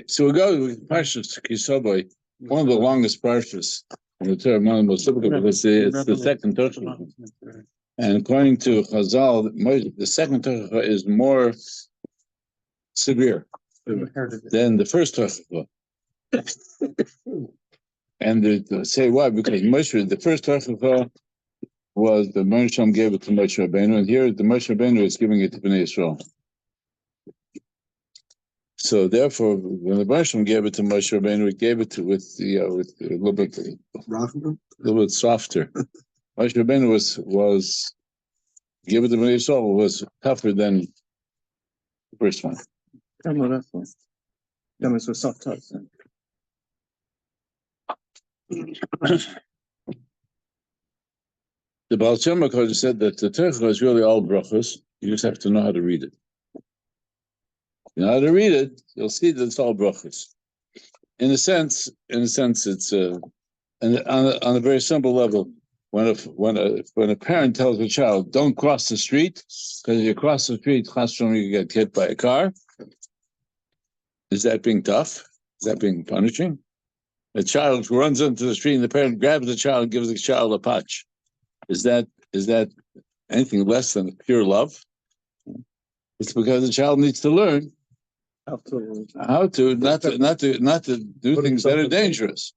So we go with Parshas Kisoboy, one of the longest Parshas in the Torah, one of the most difficult because it's the second Torah. And according to Chazal, the second Torah is more severe than the first Torah. And they say why? Because Moshe, the first Torah was the Moshe gave it to Moshe Rabbeinu, and here the Moshe Rabbeinu is giving it to Bnei Yisrael. So therefore, when the Moshe gave it to Moshe Rabbeinu, he gave it to with a little bit softer. Moshe Rabbeinu was give it to Bnei Yisrael was tougher than the first one. That was soft touch. The Baal Shem HaKodesh said that the Torah is really all brachos. You just have to know how to read it. You know how to read it, you'll see that it's all brachos. In a sense, it's and on a very simple level. When a parent tells a child, "Don't cross the street," because if you cross the street, you get hit by a car. Is that being tough? Is that being punishing? A child who runs into the street and the parent grabs the child and gives the child a patch. Is that anything less than pure love? It's because the child needs to learn how to not to do things that are dangerous.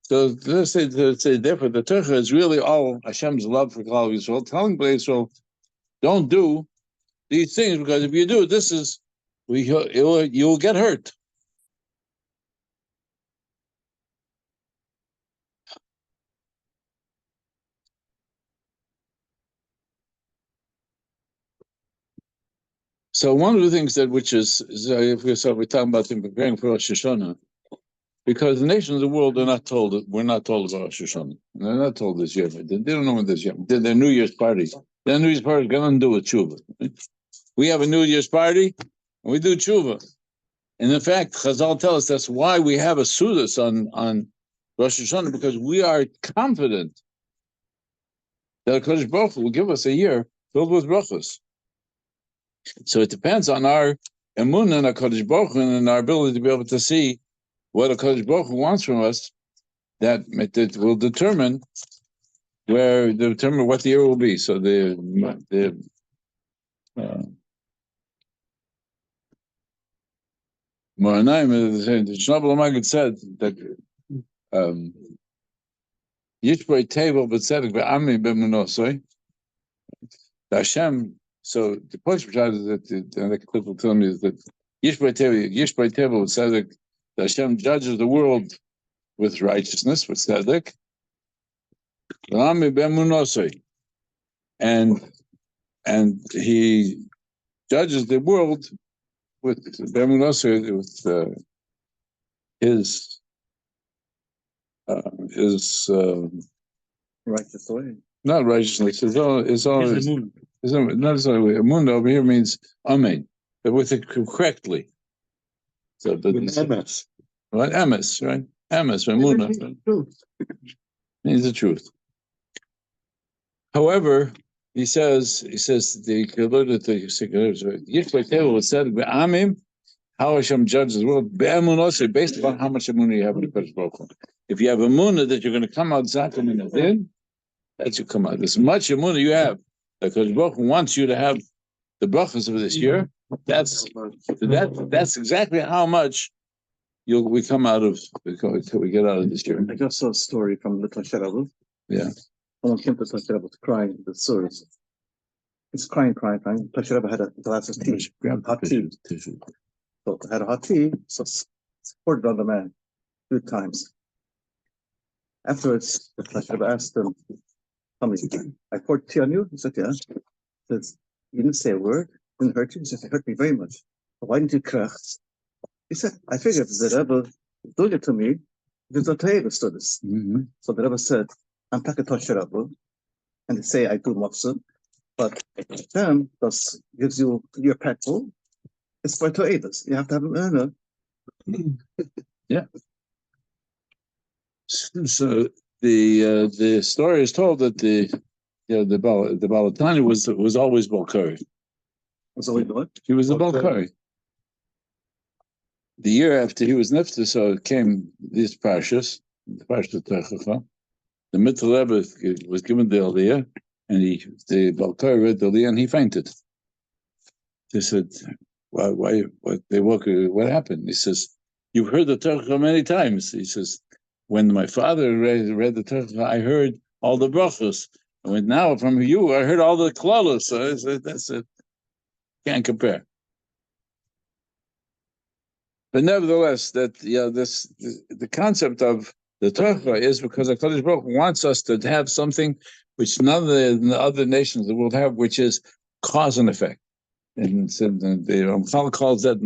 So let's say therefore the Torah is really all Hashem's love for Klal Yisrael, telling Klal Yisrael, don't do these things because if you do, you'll get hurt. So one of the things that if we're talking about them preparing for Rosh Hashanah, because the nations of the world we're not told about Rosh Hashanah. They're not told this yet. They don't know when this yet. Their New Year's party. Their New Year's party is going to do with tshuva. We have a New Year's party and we do tshuva. And in fact, Chazal tell us that's why we have a Sudas on Rosh Hashanah, because we are confident that HaKadosh Baruch Hu will give us a year filled with brachos. So it depends on our emunah and HaKadosh Baruch Hu and our ability to be able to see what HaKadosh Baruch Hu wants from us, that will determine what the year will be. So the Moranaim, the Shnabel Magid said that Yishboi Tevel B'Tzedek V'Ami B'Munosoi Hashem. So the point is that the clip will tell me is that Yishboi Tevel B'Tzedek, Hashem judges the world with righteousness, with tzedek, and he judges the world with his righteous way. Not righteousness. His own not necessarily emunah over here means amen, but with it correctly. So MS. Right, emes, right? Emes, emunah means the truth. However, he says the Yishboi said Amim, how Hashem judges the world based upon how much emunah you have in the Kodesh Baruch Hu. If you have emunah that you're going to come out zaken in the din, that you come out. As much emunah you have, the Kodesh Baruch Hu wants you to have the brachas of this year. That's exactly how much we come out of. We get out of this year. I just saw a story from the HaRav. Yeah. Someone came to HaRav to cry in the source. It's crying. HaRav had a glass of tea, hot tea. So I had a hot tea, so poured it on the man 2 times. Afterwards, the HaRav asked him, "Tell me, I poured tea on you?" He said, "Yeah." He says, "You didn't say a word. It didn't hurt you?" He said, "It hurt me very much. But why didn't you cry?" He said, "I figured the Rebbe doing it to me, there's a Torah to this." So the Rebbe said, "I'm talking to HaRav, and they say I do matzah, but Hashem gives you your packful. It's for Torahs. You have to have an earner." Yeah. So the story is told that the Balatani was always Balkari. Was always what? He was the Balkari. The year after he was nifter, so it came these Parshas, the Parshas Techacha. The Mitzvah Rebbe was given the Aliyah, and the Balkai read the Aliyah, and he fainted. They said, "Why? What happened?" He says, "You've heard the Techacha many times." He says, "When my father read the Techacha, I heard all the brachos. And now from you, I heard all the klalos." So I said, "That's it. Can't compare." But nevertheless, the concept of the Torah is because HaKadosh Baruch Hu wants us to have something which none of the other nations of the world have, which is cause and effect. And so the Ramchal calls that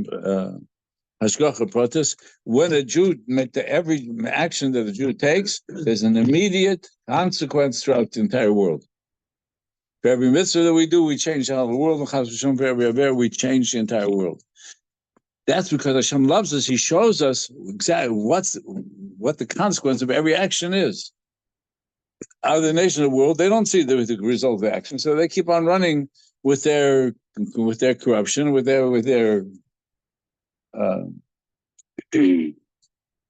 Hashgacha Pratis. When a Jew every action that a Jew takes, there's an immediate consequence throughout the entire world. For every mitzvah that we do, we change the whole world. For every aver, we change the entire world. That's because Hashem loves us. He shows us exactly what the consequence of every action is. Out of the nation of the world, they don't see the result of the action, so they keep on running with their corruption, with their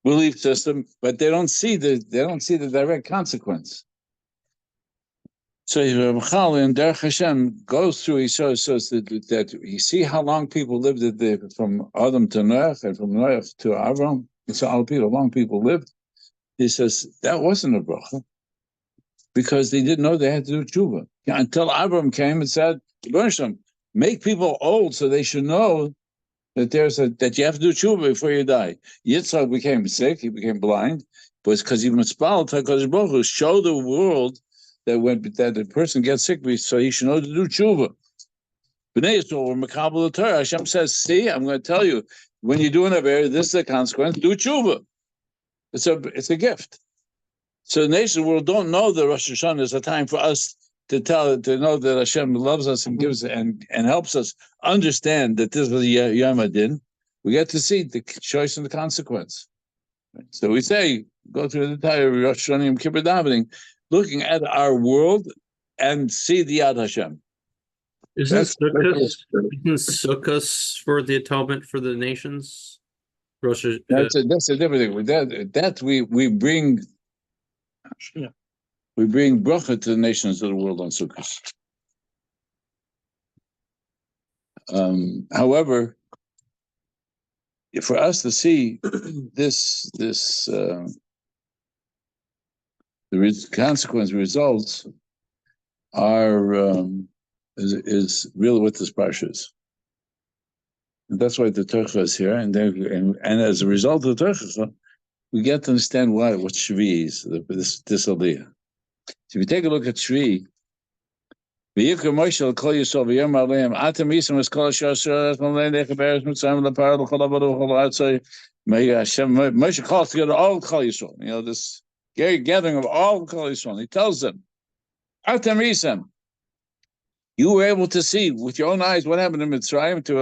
belief system, but they don't see the direct consequence. So Ramchal in Derech Hashem goes through. He shows that you see how long people lived from Adam to Noach and from Noach to Avram. It's how long people lived. He says that wasn't a bracha because they didn't know they had to do tshuva until Avram came and said, "Make people old so they should know that that you have to do tshuva before you die." Yitzchak became sick; he became blind, but it's because he mispalled HaKadosh Baruch Hu, show the world that a person gets sick, so he should know to do tshuva. B'nai Yisrael were makabel the Torah. Hashem says, "See, I'm going to tell you when you're doing a aver, this is the consequence. Do tshuva. It's a gift." So the nation world don't know that Rosh Hashanah is a time for us to know that Hashem loves us and gives and helps us understand that this was Yom Adin. We get to see the choice and the consequence. So we say, go through the entire Rosh Hashanah Yom Kippur davening, looking at our world and see the Yad Hashem. Isn't Sukkot for the atonement for the nations? That's a different thing. With that we bring bracha to the nations of the world on Sukkot. However, for us to see this the consequence results are is really what this Parshas is. And that's why the Torah is here, and as a result of the Torah, we get to understand what Shvi is, this Aliyah. So if you take a look at Shvi, V'yikra Moshe l'kol Yisrael v'yom aleim atem yisem es kol asher asher l'lein dechaberes mitzrayim l'par l'chol avod l'chol atzay. May Hashem Moshe calls together all Kol Yisrael. This gathering of all Kol Yisrael. He tells them, atem yisem. You were able to see with your own eyes what happened in Mitzrayim to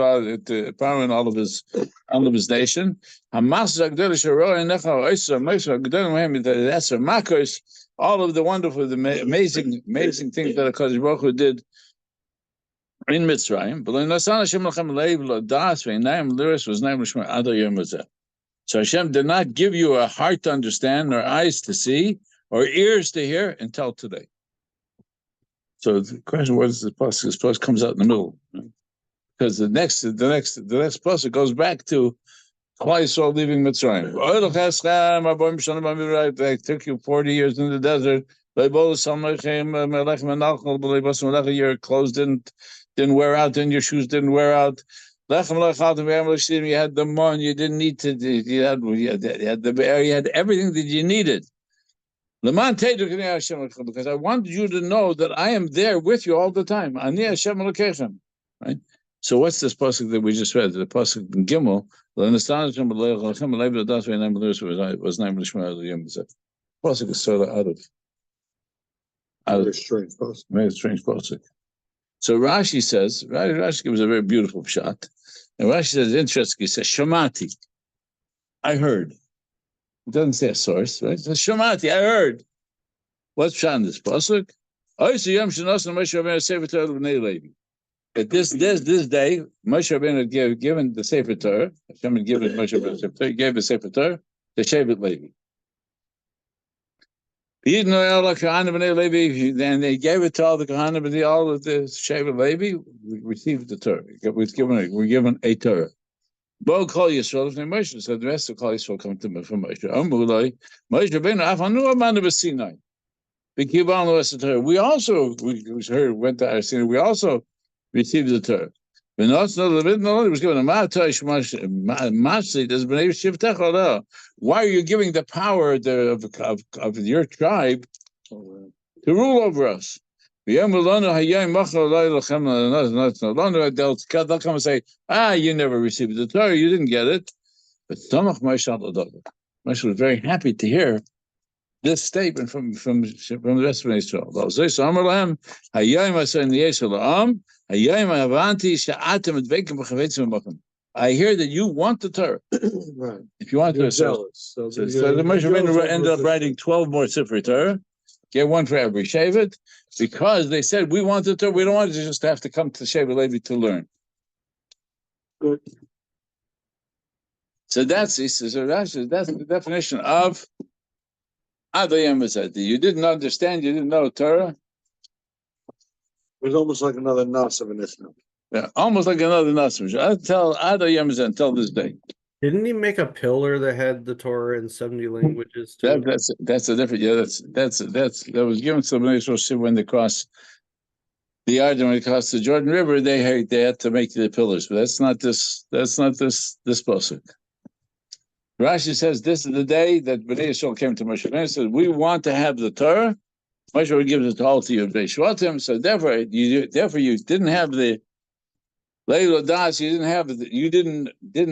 Paro and all of his nation. All of the wonderful, the amazing things that HaKadosh Baruch Hu did in Mitzrayim. So Hashem did not give you a heart to understand, or eyes to see, or ears to hear until today. So the question: what is the pasuk? This pasuk comes out in the middle, right? Because the next pasuk goes back to Klal Yisrael leaving Mitzrayim. It took you 40 years in the desert. Your clothes didn't wear out, and your shoes didn't wear out. You had the mon. You didn't need to. You had the bear. You had everything that you needed. Because I want you to know that I am there with you all the time. Ani Hashem Elokeichem. Right? So what's this pasuk that we just read? The pasuk in Gimel. Pasuk is sort of out of strange pasuk. Very strange pasuk. So Rashi says, Rashi gives a very beautiful shot. And Rashi says, interesting, he says, Shamati. I heard. It doesn't say a source, right? It says, Shamati, I heard. What's shot in this pasuk? at this day, Moshe Rabbeinu had given the Sefer Torah. Hashem had given Moshe Rabbeinu the Sefer Torah. He gave the Sefer Torah to Shevet Levi. And they gave it to all the Kohanim, all of the Shevet Levi. We received the Torah. We're given a Torah. Bo Kol Yisrael from Moshe. So the rest of Kol Yisrael come to from Moshe. Moshe Rabbeinu Afanu Amanu B'Sinai. We also went to our Sinai. We also received the Torah. But no, it was given a why are you giving the power of your tribe to rule over us? They'll come and say, you never received the Torah, you didn't get it. But Moshe was very happy to hear this statement from the rest of Israel. I hear that you want the Torah. Right. If you want to, Zealous. So the Moshe Rabbeinu ended up writing 12 more Sefer Torah, gave one for every Shevet, because they said, we want the Torah, we don't want to just have to come to Shevet Levi to learn. Good. So that's the definition of Adayam Azadi. You didn't understand, you didn't know Torah. It was almost like another Nas of an Islam. Yeah, almost like another Nassim. I tell Adayam Azadi until this day. Didn't he make a pillar that had the Torah in 70 languages too? That's a different. Yeah, that was given to the Israel when they crossed the Jordan. When they crossed the Jordan River, they had to make the pillars. But that's not this pasuk. Rashi says this is the day that Bnei Yisrael came to Moshe Rabbeinu and said, we want to have the Torah. Moshe will give it all to you, Bnei Shvatim. So therefore you didn't have the Leilo Das. You didn't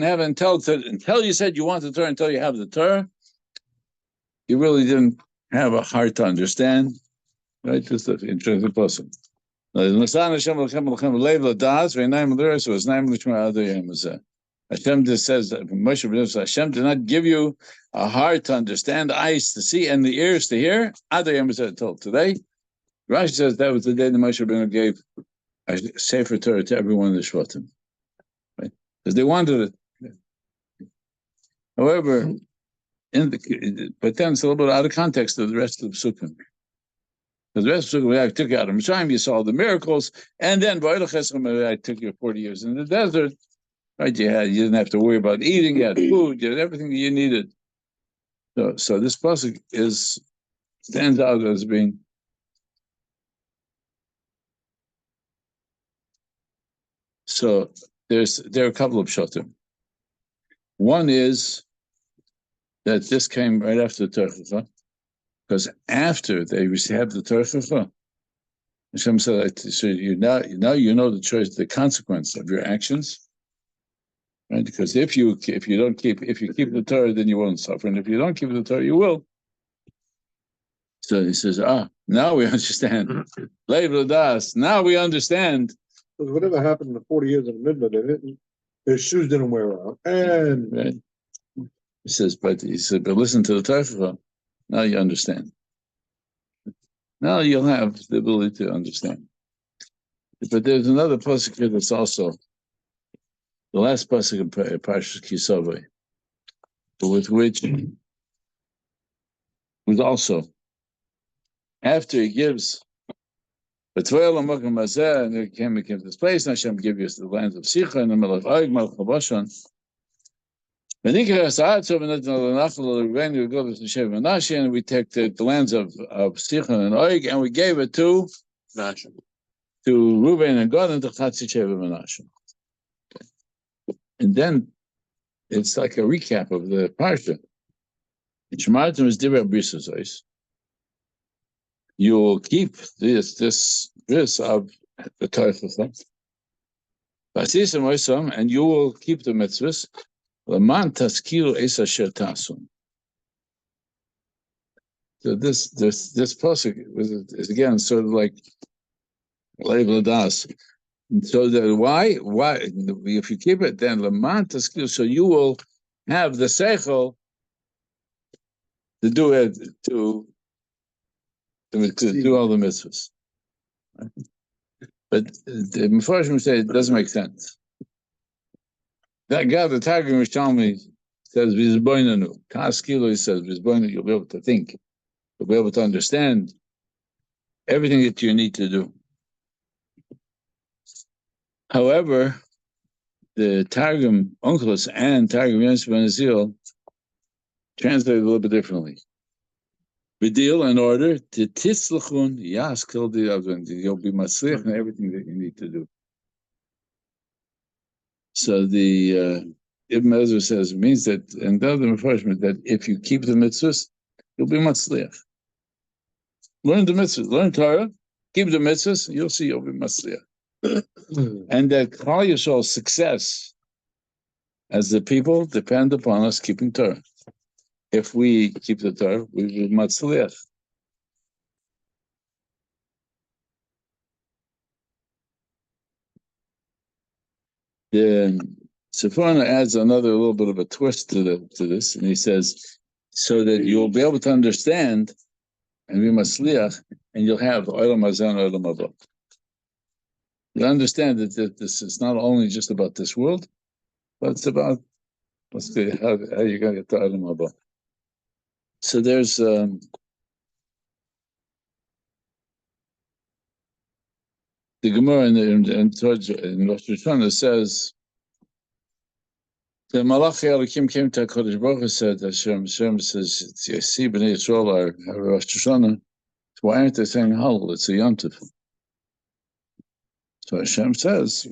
have it until you said you want the Torah. Until you have the Torah, you really didn't have a heart to understand. Right? Just an interesting person. Hashem just says that Moshe Hashem did not give you a heart to understand, eyes to see, and the ears to hear. Adayam is told today. Rashi says that was the day that Moshe Rabbeinu gave a Sefer Torah to everyone in the Shvatim, right? Because they wanted it. However, but then it's a little bit out of context of the rest of the Psukim. Because the rest of the Psukim, I took you out of Mitzrayim, you saw the miracles, and then I took you 40 years in the desert. Right, you didn't have to worry about eating. You had food. You had everything you needed. So this pasuk stands out as being. So there are a couple of pshatim. One is that this came right after the Torah, because after they received the Torah, Hashem said, "So you know the choice, the consequence of your actions." Right? Because if you keep the Torah, then you won't suffer, and if you don't keep the Torah, you will. So he says, now we understand. Now we understand. Because whatever happened in the 40 years of the Midbar, their shoes didn't wear out. And right. He says, but listen to the Torah. Now you understand. Now you'll have the ability to understand. But there's another pasuk here that's also the last pasuk in Parshas Savo, with which was also after he gives and they came to this place, and Hashem give you the lands of Sicha and the Melech Og, Melech Bashan. And we take the lands of Sicha and Og, and we gave it to Reuben and Gad and to Chatzi Sheva Menashe. And then it's like a recap of the parsha. You will keep this of the Torah, and you will keep the mitzvahs. So this pasuk is again sort of like Lev Das. So that why if you keep it, then Laman Taskil, so you will have the seichel to do it to do all the mitzvahs. Right? But the Mepharshim say it doesn't make sense. That guy, the Targum was telling me, says, Vizboinanu. Kaskilo, he says, Vizboinanu, you'll be able to think. You'll be able to understand everything that you need to do. However, the Targum Onkelos and Targum Yonah ben Azil translate a little bit differently. B'deal, in order to tislachun yaskil the avon, you'll be matzliach in everything that you need to do. So the Ibn Ezra says means that, and the other enforcement that if you keep the mitzvahs, you'll be matzliach. Learn the mitzvahs, learn Torah, keep the mitzvahs, you'll see you'll be matzliach. And that Klal Yisrael's success as the people depend upon us keeping Torah. If we keep the Torah, we will be matzliach. The Sephorah adds another little bit of a twist to this, and he says, so that you'll be able to understand and be masliach, and you'll have olam hazeh and olam haba. You'll understand that this is not only just about this world, but it's about how you're going to get to olam haba. So there's the Gemara in Rosh Hashanah says, the Malachi Elokim came to HaKadosh Baruch Hu, said, Hashem says, you see, Bnei Yisrael are Rosh Hashanah, why aren't they saying Hallel? It's a Yom Tov. So Hashem says,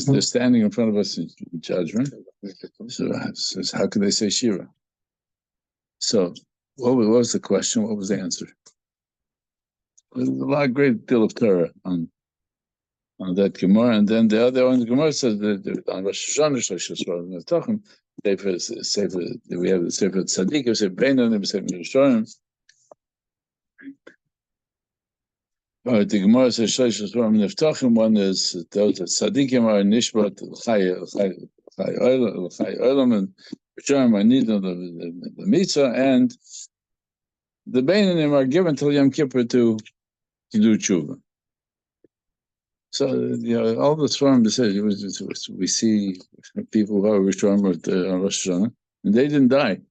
they're standing in front of us in judgment. So says, how can they say Shira? So what was the question? What was the answer? There's a great deal of Torah on that Gemara, and then the other one, the Gemara says that on Rosh Hashanah, we have the Sefer Tzaddik, we say Beinanim, Sefer Rishonim. The Gemara says Shlosh Hashanah Neftachim. One is those that Tzaddikim are Nishmat Chai Olam, and Rishonim are Nidon the Mitzvah, and the Beinanim are given till Yom Kippur to do tshuva. So all the Sforim say we see people who are Rishonim on Rosh Hashanah, and they didn't die.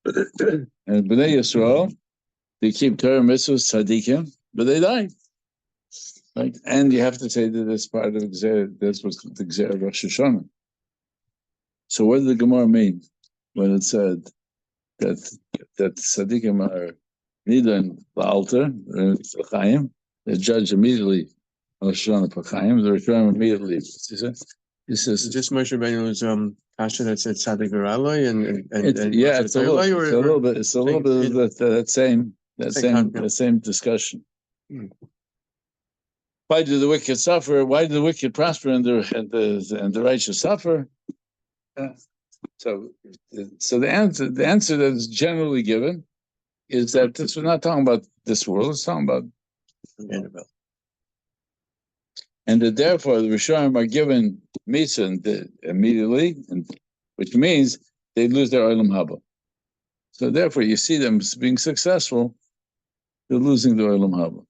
And Bnei Yisrael, they keep Torah mitzvahs, tzaddikim, but they died. Right? And you have to say that that's part of that's what the Gzera of Rosh Hashanah. So what did the Gemara mean when it said that tzaddikim are Nidan Ba'alter, L'chaim, the judge immediately Rosh Hashanah L'chaim, the Rishonim immediately. He says, just Moshe Rabbeinu's passion that said Tzadik V'Raloi and it's a little bit of that same discussion. Why do the wicked suffer? Why do the wicked prosper and the righteous suffer? So the answer that is generally given is that this we're not talking about this world; it's talking about Annabelle. And that therefore the Rishonim are given mitzvah immediately, which means they lose their olam haba. So therefore, you see them being successful, they're losing their olam haba.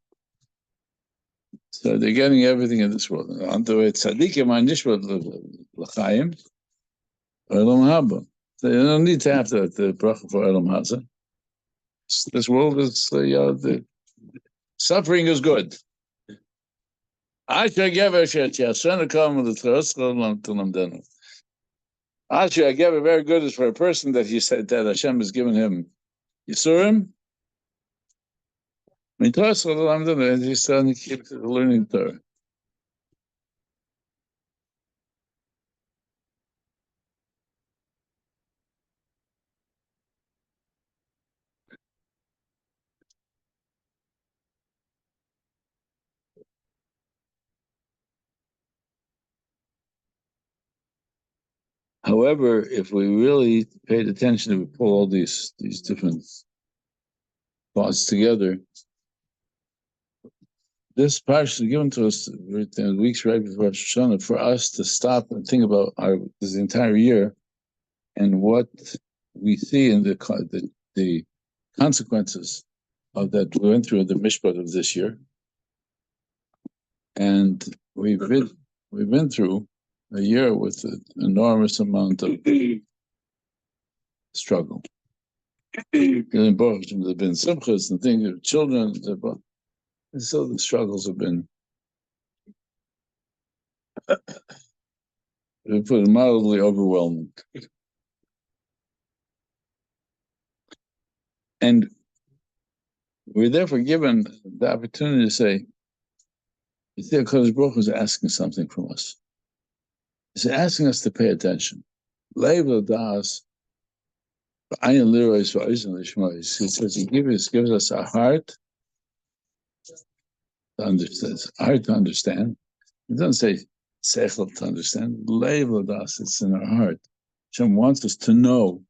So they're getting everything in this world. On the way, tzaddikim are nishmat l'chaim, olam haba. So you don't need to have the bracha for olam haba. This world is the suffering is good. Asher Agever very good is for a person that he said that Hashem has given him Yisurim. And he's trying to keep learning Torah. However, if we really paid attention, we pull all these different thoughts together. This parsha is given to us weeks right before Rosh Hashanah for us to stop and think about this entire year and what we see in the consequences that we went through the Mishpat of this year, and we've been through a year with an enormous amount of struggle. There've been simchas and things of children, and so the struggles have been, they put it mildly, overwhelming. And we're therefore given the opportunity to say, you see, HaKadosh Baruch Hu is asking something from us. He's asking us to pay attention. Leiv das, ayin lirois v'ozen lishmois. He says he gives us a heart to understand. Heart to understand. He doesn't say seichel to understand. Leiv das, it's in our heart. Hashem wants us to know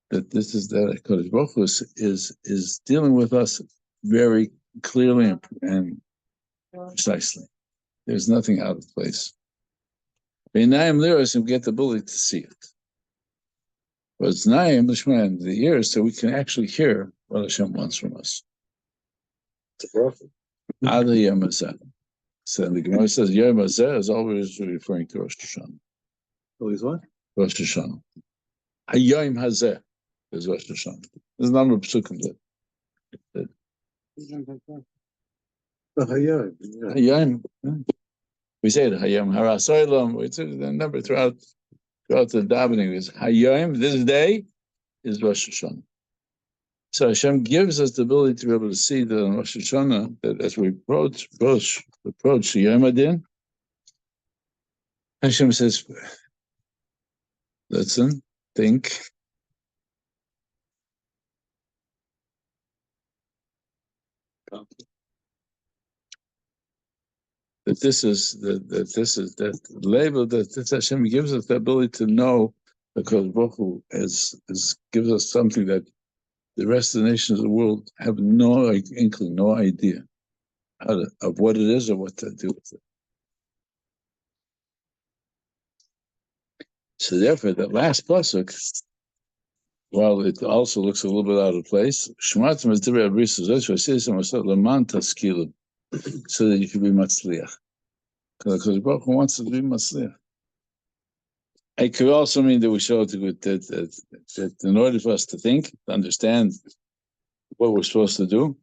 that this is that HaKadosh Baruch Hu is dealing with us very clearly and precisely. There's nothing out of place. Beinayim liros, and get the ability to see it. But it's nayim l'shman, the ears, so we can actually hear what Hashem wants from us. Ad hayom hazeh. So the Gemara says Yom Hazeh is always referring to Rosh Hashanah. Always what? Rosh Hashanah. Hayom Hazeh is Rosh Hashanah. There's a number of psukim that Hayom. We say it Hayom HaRav. We say the number throughout the davening is Hayom. This day is Rosh Hashanah. So Hashem gives us the ability to be able to see that in Rosh Hashanah, that as we approach Yom Adin, Hashem says, listen, think. That label that this Hashem gives us the ability to know, because Baruch Hu gives us something that the rest of the nations of the world have no inkling, no idea of what it is or what to do with it. So therefore, that last pasuk, while it also looks a little bit out of place, Shematim is Divrei Abrisa, Leman Taskilu, so that you can be Matzliach. Because Baruch Hu wants to be Matzliach. It could also mean that we show that in order for us to think, to understand what we're supposed to do,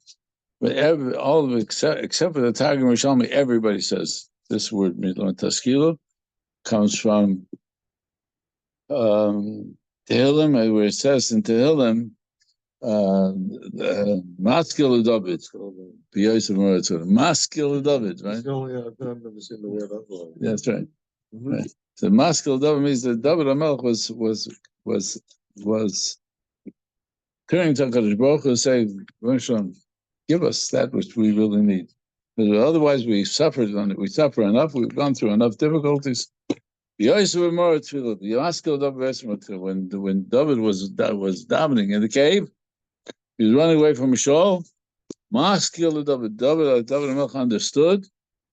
but all of it, except for the Targum Rishalmi, everybody says this word Milan Taskilu comes from Tehillim, where it says in Tehillim, Maskil David, Maskil David, right? I've never seen the word otherwise. That's right. Right. So Maskil David means that David HaMelech was turning to HaKadosh Baruch Hu, saying, give us that which we really need. Because otherwise we suffer enough, we've gone through enough difficulties. When David was davening in the cave, he was running away from Shaul. David HaMelech understood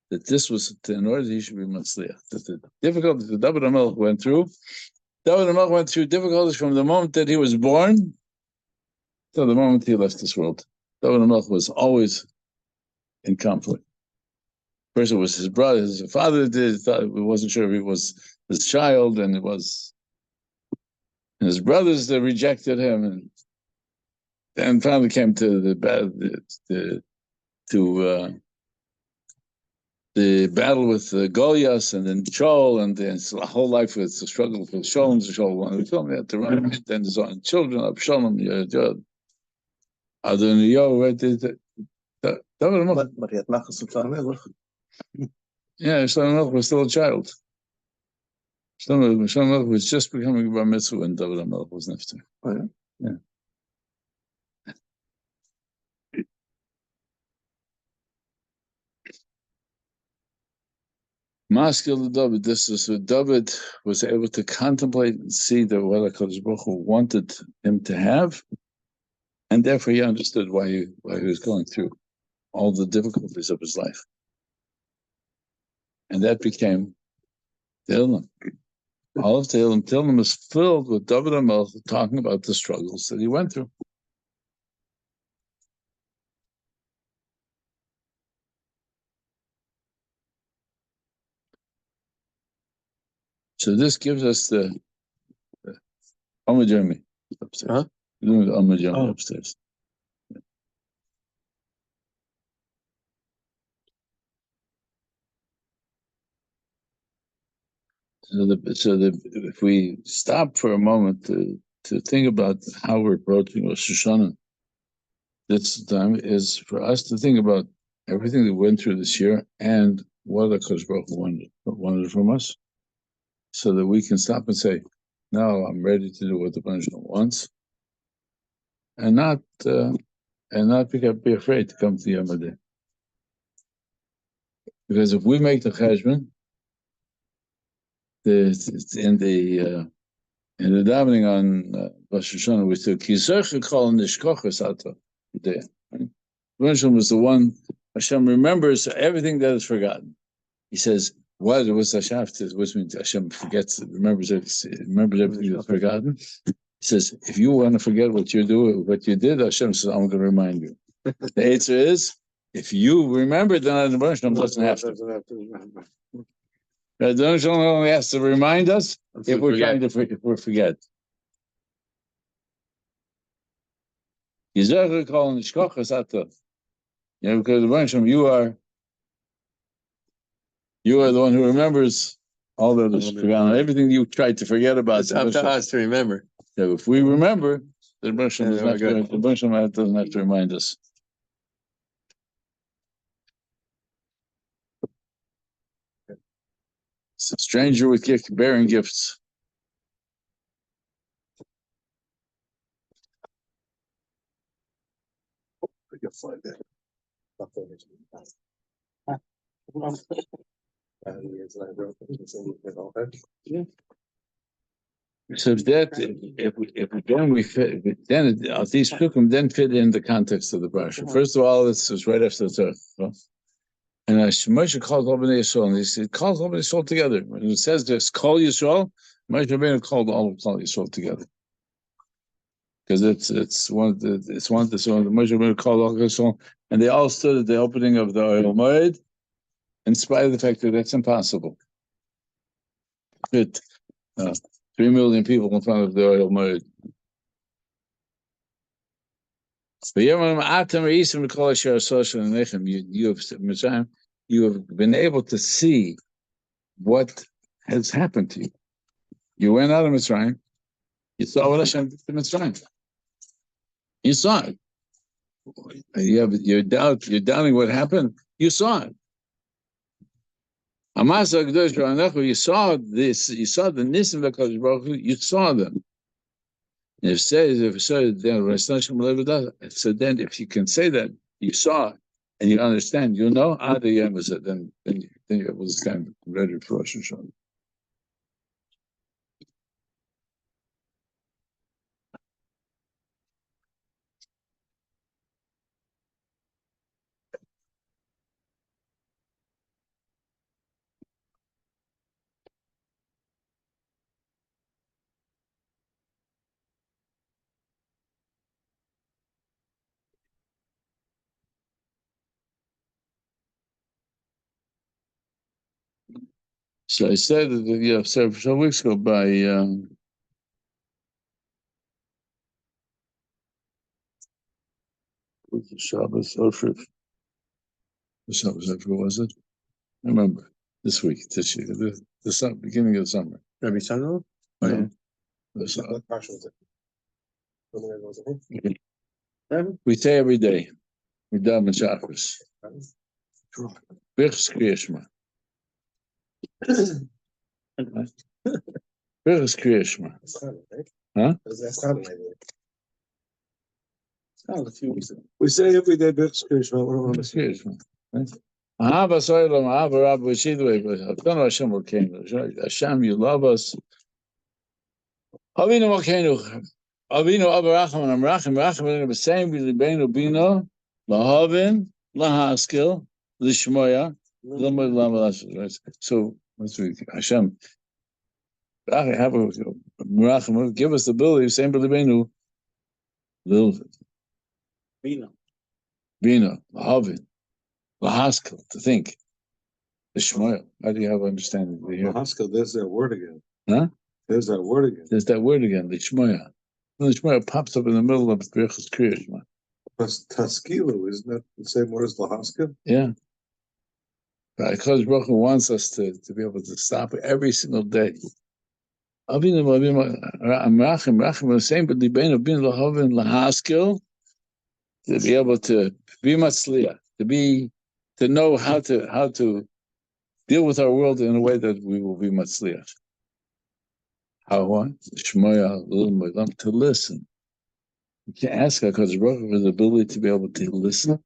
that this was in order that he should be Matzliach. That the difficulties that David HaMelech went through, difficulties from the moment that he was born to the moment he left this world. David HaMelech was always in conflict. First, it was his brother, his father he wasn't sure if he was his child, and his brothers that rejected him, and then finally came to the battle with Goliath, and then Shaul, and then the whole life was a struggle with Shaul, and Shaul wanted to kill him, he had to run, and then his own children, Absalom, But he had machas from Shlomo. yeah, Shlomo was still a child. Shlomo was just becoming a bar mitzvah when David HaMelech was nifter. Oh, yeah? Yeah. Maskil David, this is what David was able to contemplate and see that what HaKadosh Baruch Hu wanted him to have, and therefore he understood why he was going through all the difficulties of his life. And that became Tehillim. All of Tehillim is filled with David HaMelech talking about the struggles that he went through. So this gives us the Amajami upstairs. Huh? We're doing the Amajami Oh. upstairs. If we stop for a moment to think about how we're approaching Rosh Hashanah, this time is for us to think about everything that went through this year and what HaKadosh Baruch Hu wanted from us, so that we can stop and say, "No, I'm ready to do what the punishment wants," and not be afraid to come to Yom Hadeh. Because if we make the cheshbon, in the davening on Rosh Hashanah, we said, "Kizoch kol nishkochas ata." Hashem was the one. Hashem remembers everything that is forgotten. He says, "What was Hashem?" Which means Hashem remembers everything that's forgotten. He says, "If you want to forget what you did, Hashem says, I'm going to remind you." The answer is, if you remember, then Hashem doesn't have to. Hashem only has to remind us if we forget. Because you are the one who remembers all that is forgotten. Everything you tried to forget about. It's up to us to remember. Yeah, if we remember, then Hashem doesn't have to remind us. It's a stranger with bearing gifts. You'll find that. So if these psukim then fit in the context of the parsha. First of all, this is right after the Torah. And Moshe called all Bnei Yisrael, and he said, calls all Bnei Yisrael together. When it says this, call Yisrael, Moshe Rabbeinu called all of Yisrael together. Because it's one of the Moshe Rabbeinu called all Yisrael, and they all stood at the opening of the Oil Moed, in spite of the fact that that's impossible. Fit 3 million people in front of the Oil Moed. You have been able to see what has happened to you. You went out of Mitzrayim. You saw what Hashem did to Mitzrayim. You saw it. You're doubting what happened. You saw it. You saw this. You saw the Nisim HaKadosh Baruch Hu. You saw them. And it says, so then if you can say that you saw and you understand, you know, then you will stand ready for Rosh Hashanah. So I said that several weeks ago by Shabbos Oshrif. The Shabbos Oshrif was it? I remember this year, the beginning of the summer. Rabbi Savo? Oh, yeah. We say every day, we daven Shabbos. Birchs Kriyashma. Birchs Kriyashma. Huh? A few weeks ago. We say every day, Birchs Kriyashma. Hashem, you love us. Avinu Malkeinu, Avinu Abaracham and Amrachim, Racham and B'Seim B'Libeinu Bino, Lahavin, Lahaskel, Lishmoya, Lamad Lamalas. So let's read Hashem. Have a Racham, give us the ability, B'Seim B'Libeinu, Bino, Lahavin, Lahaskel, to think. Lishmoya. How do you have understanding here? Haskell, there's that word again. Huh? There's that word again. There's that word again, Lishmoya. Lishmoya pops up in the middle of Birchas Kriya Shema. Taskilu, isn't that the same word as Lahaska? Yeah. Because Baruch Hu wants us to be able to stop every single day. I'm rachim the same, but libenu bin lahavin lahaskel, to be able to be matzliach, to know how to deal with our world in a way that we will be matzliach. How what? Shmoya to listen. You can ask HaKadosh Baruch Hu for the ability to be able to listen,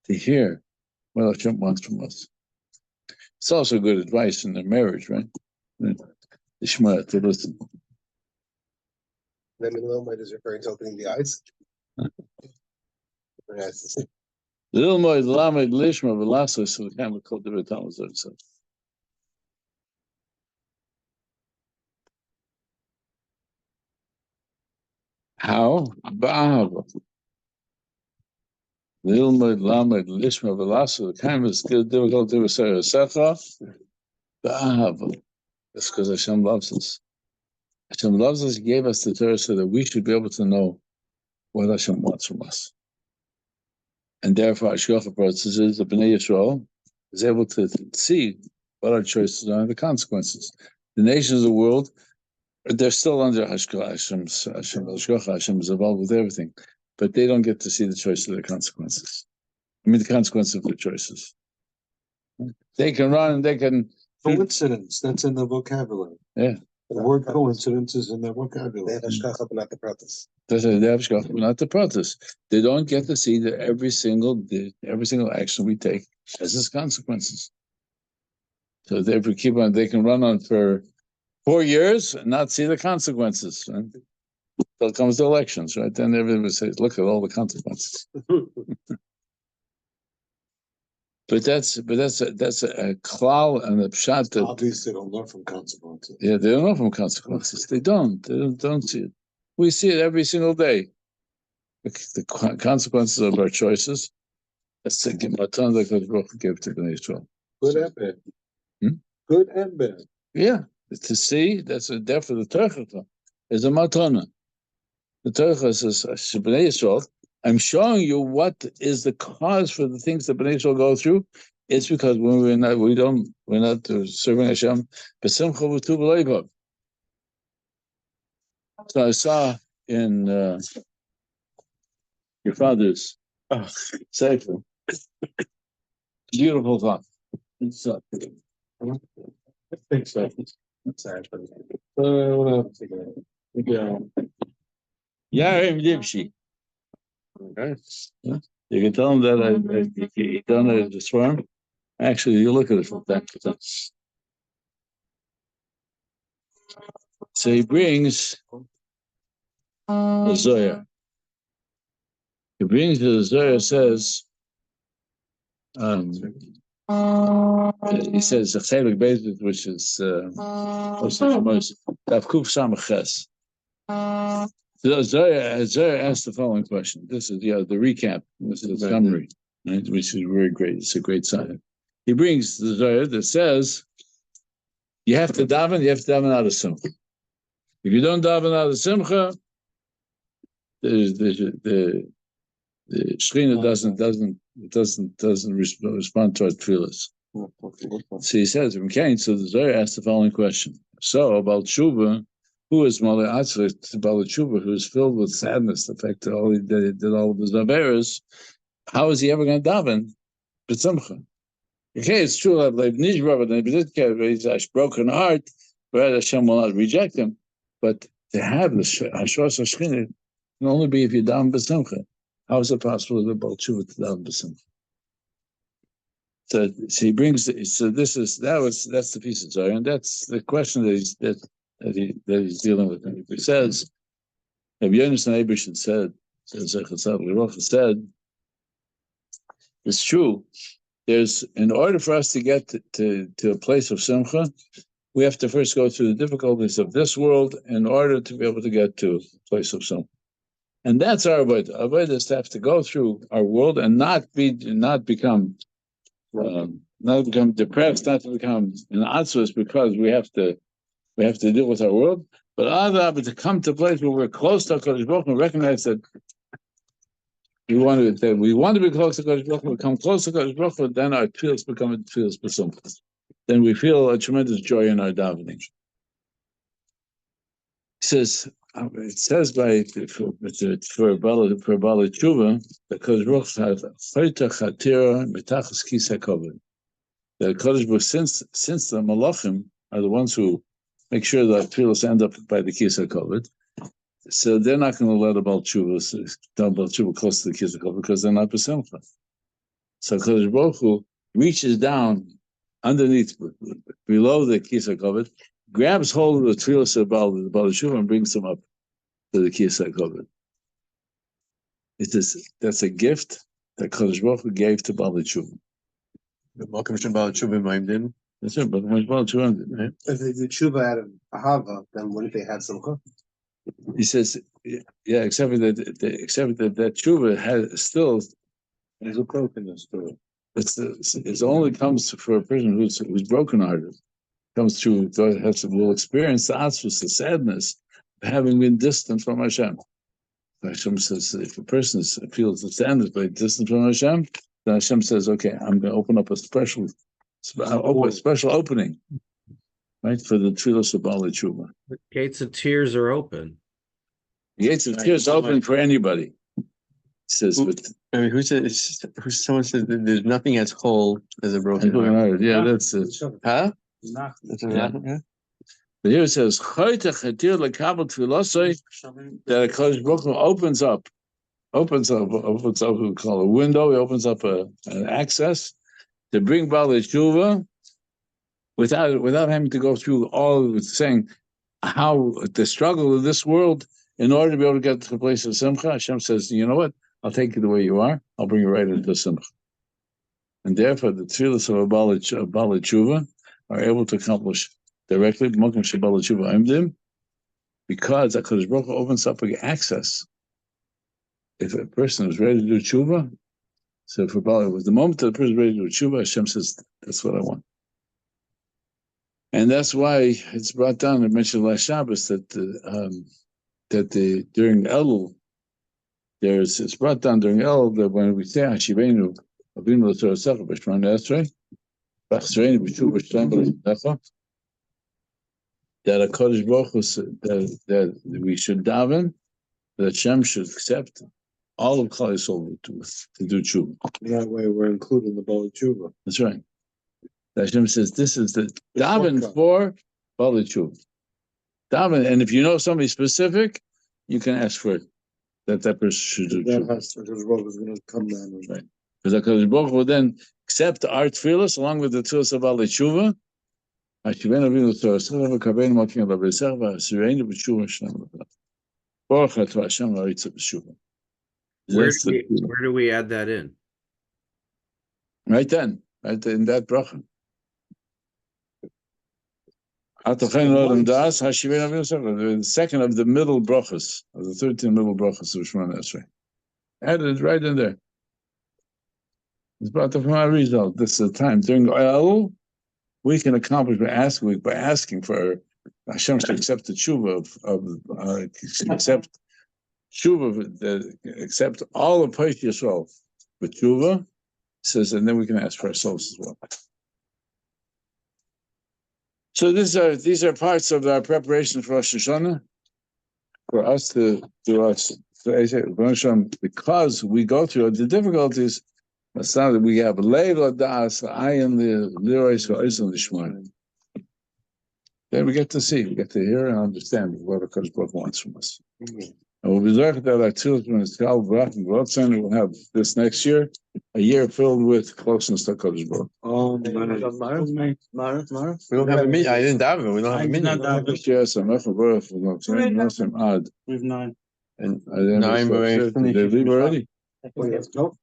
to hear what Hashem wants from us. It's also good advice in the marriage, right? The Shmoya to listen. Lemon is referring to opening the eyes. Little more lamed lishma v'lasos so we can't call the Talmud itself. How? Ba'ava. Little more lamed lishma v'lasos. The kind of skill difficult to say secha. Ba'ava. That's because Hashem loves us. Hashem loves us. He gave us the Torah so that we should be able to know what Hashem wants from us. And therefore, Ashkocha process is the Bnei Yisrael is able to see what our choices are and the consequences. The nations of the world, they're still under Ashkocha. Hashem is involved with everything, but they don't get to see the choice of their consequences. I mean, the consequences of their choices. They can run, they can. Coincidence, that's in the vocabulary. Yeah. The word coincidence is in their They vocabulary. have Hashgacha, but not the Pratis. Not the process. They don't get to see that every single action we take has its consequences. So they keep on. They can run on for 4 years and not see the consequences. Right? Until it comes to elections, right? Then everybody says, "Look at all the consequences." But that's a klal and a pshat that Obviously, they don't learn from consequences. yeah, they don't know from consequences. They don't see it. We see it every single day. The consequences of our choices. That's the matan that God gave to Bnei Yisrael. Good and bad. Hmm? Good and bad. Yeah, to see that's therefore the Torah is a matana. The Torah says, Bnei Yisrael, I'm showing you what is the cause for the things that Bnei Yisrael go through. It's because when we're not serving Hashem. So I saw in your father's sefer, beautiful thought. It's Yarim Dipshi. Okay. Yeah. You can tell him that he done it to swarm. Actually, you look at it from time to time. So he brings the Zohar. He brings the Zohar, says, he says the chelik basic, which is Chumash, Tavkuf Samachas. Zohar asked the following question. This is the recap. This is the summary, right? Which is very great. It's a great sign. He brings the Zohar that says you have to daven out of simcha. If you don't daven out of simcha, the Shechina doesn't respond to our tefillas. So he says, so the Zohar asked the following question. So about Tshuva, who is Malay Atzvah, about Tshuva, who is filled with sadness, the fact that he did all of his averos, how is he ever going to daven? B'tzimcha. Okay, it's true that he's a broken heart, but Hashem will not reject him. But to have the Hashras Hashchina can only be if you daven b'tzimcha. How is it possible that Baal Tshuva to daven b'tzimcha? So he brings. That's the piece of Zohar, and that's the question that he's dealing with. And he says, Rabbi Yonasan Eibushin said, it's true. In order for us to get to a place of simcha, we have to first go through the difficulties of this world in order to be able to get to a place of simcha. And that's our avodah. Our avodah is to have to go through our world and not become depressed, not to become an atzvus, because we have to We have to deal with our world. But other, but to come to a place where we're close to HaKadosh Baruch Hu and recognize that we want to be close to HaKadosh Baruch Hu, we come close to HaKadosh Baruch Hu, then our tefillos become tefillos b'simcha. Then we feel a tremendous joy in our davening. It says for Bala Tshuva, that HaKadosh Baruch Hu has chayta chatira mitachas kis hakoved. That HaKadosh Baruch Hu, since the malachim are the ones who make sure that tefillos end up by the kis hakoved, so they're not going to let a Baal Tshuva close to the kis hakoved because they're not b'simcha. So HaKadosh Baruch Hu reaches down underneath, below the kis hakoved, grabs hold of the tefillos of the Baal Tshuva and brings them up to the kis hakoved. That's a gift that HaKadosh Baruch Hu gave to Baal Tshuva. Welcome to Baal Tshuva Ma'imdim. That's it, but when Baal Tshuva, right? If they do tshuva out of ahava, then wouldn't they have simcha? He says, yeah, except that tshuva has still. There's a brokenness to it. It only comes for a person who's brokenhearted. Comes through, will experience the atzvus, the sadness of having been distant from Hashem. Hashem says, if a person feels the sadness by distant from Hashem, then Hashem says, okay, I'm going to open up a special opening, right, for the tefillos of Baal Tshuva. The gates of tears are open. The gates of tears are open for anybody. He says, but I mean, someone said that there's nothing as whole as a broken heart. yeah, that's it. Huh? But here it says, that HaKadosh Baruch Hu opens up, we call a window, he opens up an access to bring Baal Tshuva without having to go through all saying how the struggle of this world in order to be able to get to the place of Simcha. Hashem says, you know what? I'll take you the way you are. I'll bring you right into Simcha. And therefore, the tefillos of Baal Tshuva are able to accomplish directly because HaKadosh Baruch Hu opens up access. If a person is ready to do tshuva, so for Baal, the moment that the person is ready to do tshuva, Hashem says, that's what I want. And that's why it's brought down, I mentioned last Shabbos, that during Elul, it's brought down during Elul that when we say Hashivenu, Avinu L'Torah B'Shman Esrei, B'Chzreinu B'Shuv B'Shleim B'Lecha, that HaKadosh Baruch Hu that we should daven, that Hashem should accept all of Klal Yisrael to do tshuva. That way we're including the Baal Tshuva. That's right. That Hashem says this is the daven for Baal Tshuva. Daven, and if you know somebody specific, you can ask for it. That person should do tshuva. HaKadosh Baruch Hu is going to come down and right. Because HaKadosh Baruch Hu will then accept our tefillos along with the tefillos of Baal Tshuva. Hashivenu Avinu L'Torah Sechava Kabeinu Malkeinu L'Besechava Hasireinu B'Tshuva Shlem L'Chava. Baruch Atah Hashem L'Aritza B'Tshuva. Where do we add that in? Right in that bracha. The second of the middle brachas, of the 13 middle brachas of Shemona Esrei. Added right in there. It's brought from our result. This is the time during Elul we can accomplish by asking for Hashem to accept the tshuva accept tshuva, accept all of Parshas Yisrael with tshuva. Says, and then we can ask for ourselves as well. So these are parts of our preparation for Rosh Hashanah, for us to do us. Because we go through the difficulties. It's not that we have Leil Adas, Ayin Lirois V'Oizen Lishmar. Then we get to see, we get to hear and understand what the HaKadosh Baruch Hu wants from us. And we'll be there that our children is called Baruch and Rotzen. We'll have this next year, a year filled with closeness to HaKadosh Baruch Hu. Oh, We don't have a meeting. I didn't daven. We don't have a meeting. We've 9. And They leave already. Nope.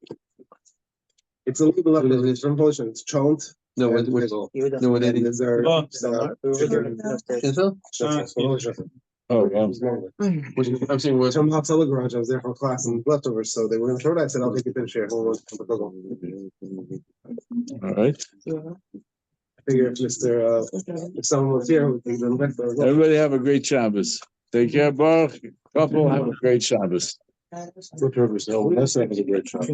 It's a little bit of it's from Polish. It's chant. No, what did Oh, wow. I'm saying what? From Hapsala Garage, I was there for class and leftovers, so they were going to throw it. I said, I'll take it in share. All right. Figure if if someone was here, we could do it. Everybody have a great Shabbos. Take care, Baruch. Couple, have a great Shabbos. That's a great shot.